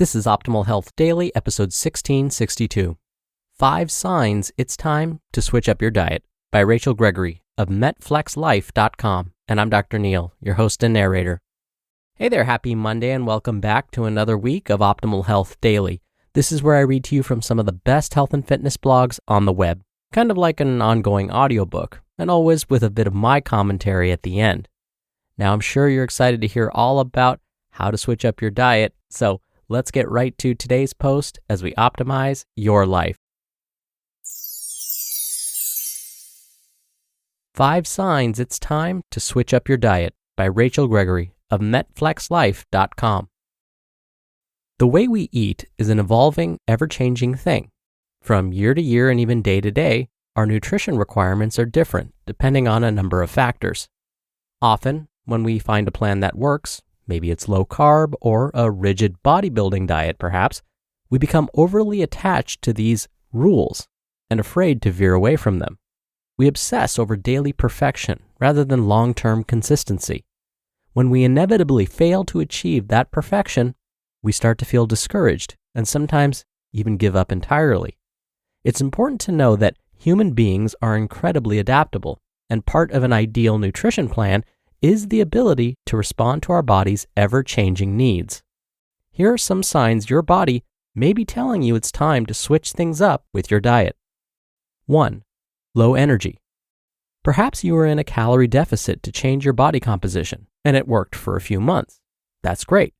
This is Optimal Health Daily, episode 1662. 5 Signs It's Time to Switch Up Your Diet by Rachel Gregory of MetFlexLife.com. And I'm Dr. Neil, your host and narrator. Hey there, happy Monday and welcome back to another week of Optimal Health Daily. This is where I read to you from some of the best health and fitness blogs on the web, kind of like an ongoing audiobook, and always with a bit of my commentary at the end. Now, I'm sure you're excited to hear all about how to switch up your diet, so let's get right to today's post as we optimize your life. 5 Signs It's Time to Switch Up Your Diet by Rachel Gregory of MetFlexLife.com. The way we eat is an evolving, ever-changing thing. From year to year and even day to day, our nutrition requirements are different depending on a number of factors. Often, when we find a plan that works, maybe it's low carb or a rigid bodybuilding diet perhaps, we become overly attached to these rules and afraid to veer away from them. We obsess over daily perfection rather than long-term consistency. When we inevitably fail to achieve that perfection, we start to feel discouraged and sometimes even give up entirely. It's important to know that human beings are incredibly adaptable, and part of an ideal nutrition plan is the ability to respond to our body's ever-changing needs. Here are some signs your body may be telling you it's time to switch things up with your diet. 1. Low energy. Perhaps you were in a calorie deficit to change your body composition, and it worked for a few months. That's great.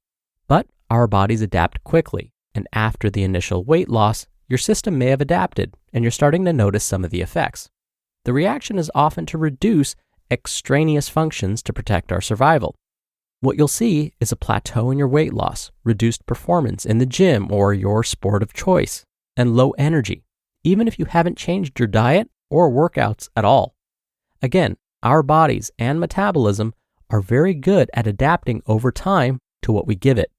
But our bodies adapt quickly, and after the initial weight loss, your system may have adapted, and you're starting to notice some of the effects. The reaction is often to reduce extraneous functions to protect our survival. What you'll see is a plateau in your weight loss, reduced performance in the gym or your sport of choice, and low energy, even if you haven't changed your diet or workouts at all. Again, our bodies and metabolism are very good at adapting over time to what we give it.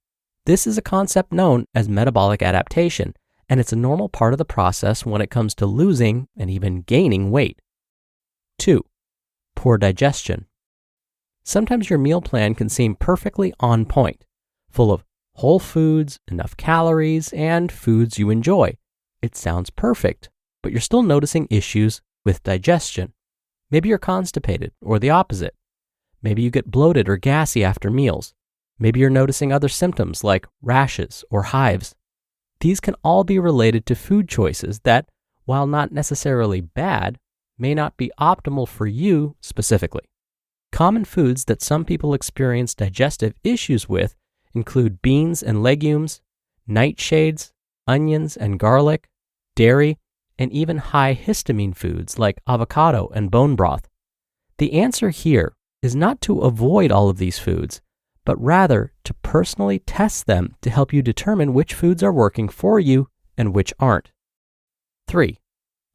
This is a concept known as metabolic adaptation, and it's a normal part of the process when it comes to losing and even gaining weight. 2. Poor digestion. Sometimes your meal plan can seem perfectly on point, full of whole foods, enough calories, and foods you enjoy. It sounds perfect, but you're still noticing issues with digestion. Maybe you're constipated or the opposite. Maybe you get bloated or gassy after meals. Maybe you're noticing other symptoms like rashes or hives. These can all be related to food choices that, while not necessarily bad, may not be optimal for you specifically. Common foods that some people experience digestive issues with include beans and legumes, nightshades, onions and garlic, dairy, and even high histamine foods like avocado and bone broth. The answer here is not to avoid all of these foods, but rather to personally test them to help you determine which foods are working for you and which aren't. 3.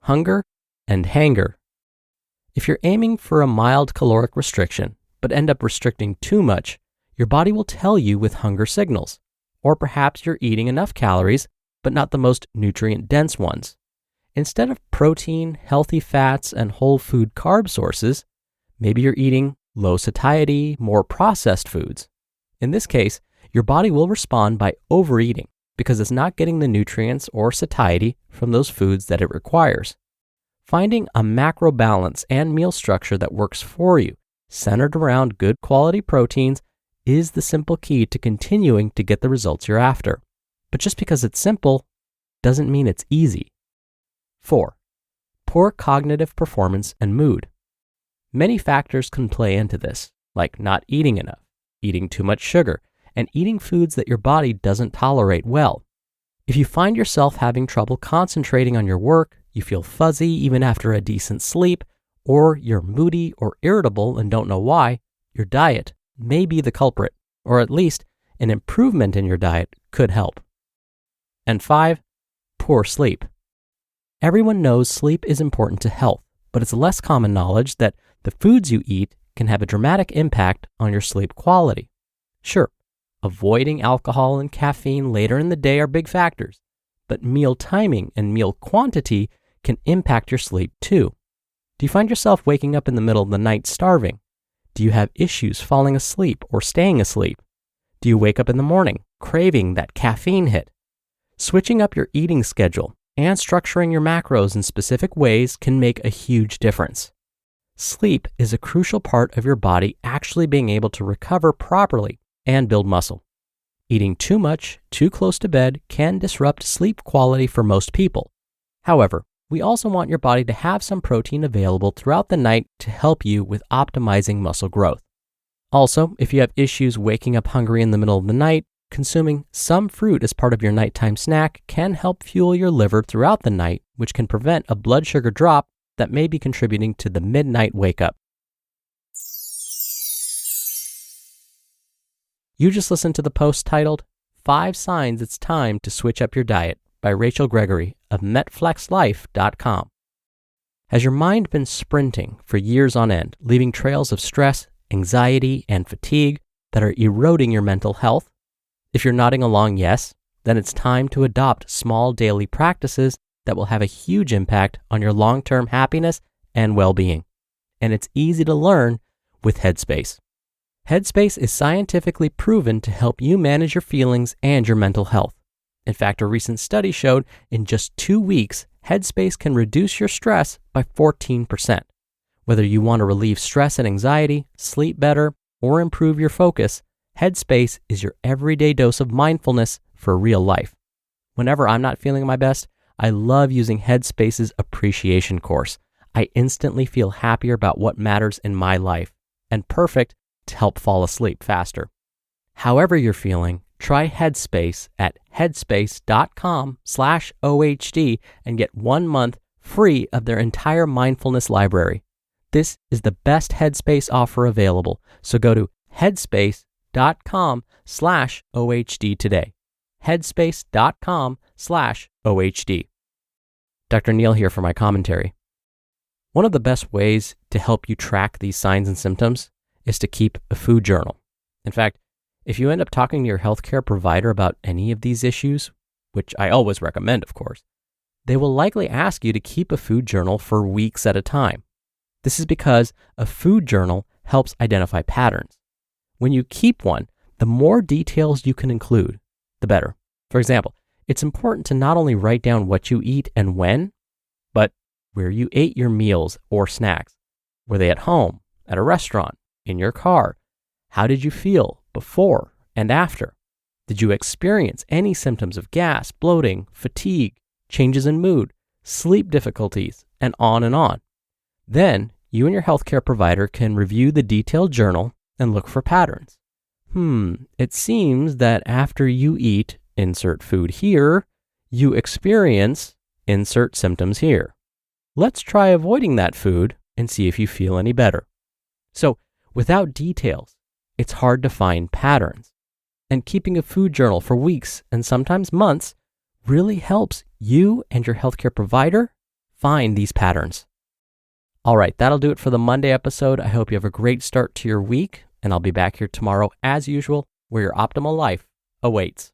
Hunger and hanger. If you're aiming for a mild caloric restriction, but end up restricting too much, your body will tell you with hunger signals. Or perhaps you're eating enough calories, but not the most nutrient-dense ones. Instead of protein, healthy fats, and whole food carb sources, maybe you're eating low satiety, more processed foods. In this case, your body will respond by overeating because it's not getting the nutrients or satiety from those foods that it requires. Finding a macro balance and meal structure that works for you, centered around good quality proteins, is the simple key to continuing to get the results you're after. But just because it's simple doesn't mean it's easy. 4. Poor cognitive performance and mood. Many factors can play into this, like not eating enough, eating too much sugar, and eating foods that your body doesn't tolerate well. If you find yourself having trouble concentrating on your work, you feel fuzzy even after a decent sleep, or you're moody or irritable and don't know why, your diet may be the culprit, or at least an improvement in your diet could help. And 5. Poor sleep. Everyone knows sleep is important to health, but it's less common knowledge that the foods you eat can have a dramatic impact on your sleep quality. Sure, avoiding alcohol and caffeine later in the day are big factors, but meal timing and meal quantity can impact your sleep too. Do you find yourself waking up in the middle of the night starving? Do you have issues falling asleep or staying asleep? Do you wake up in the morning craving that caffeine hit. Switching up your eating schedule and structuring your macros in specific ways can make a huge difference. Sleep is a crucial part of your body actually being able to recover properly and build muscle. Eating too much, too close to bed can disrupt sleep quality for most people. However, we also want your body to have some protein available throughout the night to help you with optimizing muscle growth. Also, if you have issues waking up hungry in the middle of the night, consuming some fruit as part of your nighttime snack can help fuel your liver throughout the night, which can prevent a blood sugar drop that may be contributing to the midnight wake up. You just listened to the post titled 5 Signs It's Time to Switch Up Your Diet by Rachel Gregory of MetFlexLife.com. Has your mind been sprinting for years on end, leaving trails of stress, anxiety, and fatigue that are eroding your mental health? If you're nodding along yes, then it's time to adopt small daily practices that will have a huge impact on your long-term happiness and well-being. And it's easy to learn with Headspace. Headspace is scientifically proven to help you manage your feelings and your mental health. In fact, a recent study showed in just 2 weeks, Headspace can reduce your stress by 14%. Whether you want to relieve stress and anxiety, sleep better, or improve your focus, Headspace is your everyday dose of mindfulness for real life. Whenever I'm not feeling my best, I love using Headspace's appreciation course. I instantly feel happier about what matters in my life and perfect to help fall asleep faster. However you're feeling, try Headspace at headspace.com/OHD and get 1 month free of their entire mindfulness library. This is the best Headspace offer available, so go to headspace.com/OHD today. headspace.com/OHD. Dr. Neal here for my commentary. One of the best ways to help you track these signs and symptoms is to keep a food journal. In fact, if you end up talking to your healthcare provider about any of these issues, which I always recommend, of course, they will likely ask you to keep a food journal for weeks at a time. This is because a food journal helps identify patterns. When you keep one, the more details you can include, the better. For example, it's important to not only write down what you eat and when, but where you ate your meals or snacks. Were they at home, at a restaurant, in your car? How did you feel before and after? Did you experience any symptoms of gas, bloating, fatigue, changes in mood, sleep difficulties, and on and on? Then you and your healthcare provider can review the detailed journal and look for patterns. It seems that after you eat, insert food here, you experience, insert symptoms here. Let's try avoiding that food and see if you feel any better. So, without details, it's hard to find patterns. And keeping a food journal for weeks and sometimes months really helps you and your healthcare provider find these patterns. All right, that'll do it for the Monday episode. I hope you have a great start to your week, and I'll be back here tomorrow as usual, where your optimal life awaits.